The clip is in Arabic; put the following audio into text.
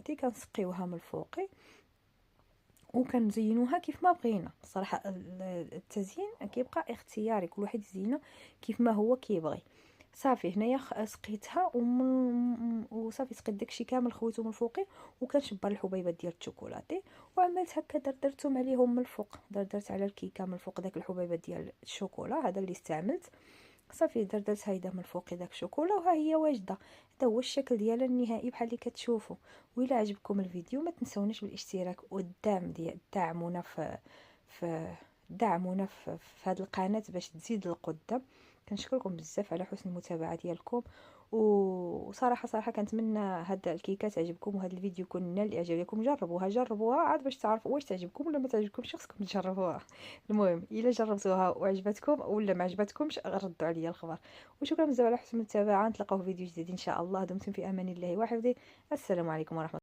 الشوكولاتي كنسقيوها من الفوقي وكنزينوها كيف ما بغينا. الصراحه التزيين كيبقى اختياري، كل واحد يزينها كيف ما هو كيبغي. صافي هنايا سقيتها وصافي سقيت داكشي كامل خويته من الفوقي، وكنشبر الحبيبات ديال الشوكولاتي وعملت هكا دردرتهم عليهم من الفوق، دردرت على الكيكه من الفوق داك الحبيبات ديال الشوكولا هذا اللي استعملت. صافي دردرت هايدا من الفوق داك الشوكولا وها هي واجده. هذا هو الشكل ديالها النهائي بحال اللي كتشوفوا. وإلا عجبكم الفيديو ما تنسونيش بالاشتراك والدعم ديال دعمونا في دعمونا في هذه القناه باش تزيد للقدام. كنشكركم بزاف على حسن المتابعه ديالكم، وصراحه كنتمنى هاد الكيكه تعجبكم وهذا الفيديو يكون نال الاعجاب ديالكم. جربوها عاد باش تعرفوا واش تعجبكم ولا ما تعجبكمش، خصكم تجربوها. المهم الا جربتوها وعجبتكم ولا ما عجبتكمش ردوا عليا الخبر. وشكرا بزاف على حسن المتابعه، نتلاقاو في فيديو جديد ان شاء الله. دمتم في امان الله وحفظه. السلام عليكم ورحمه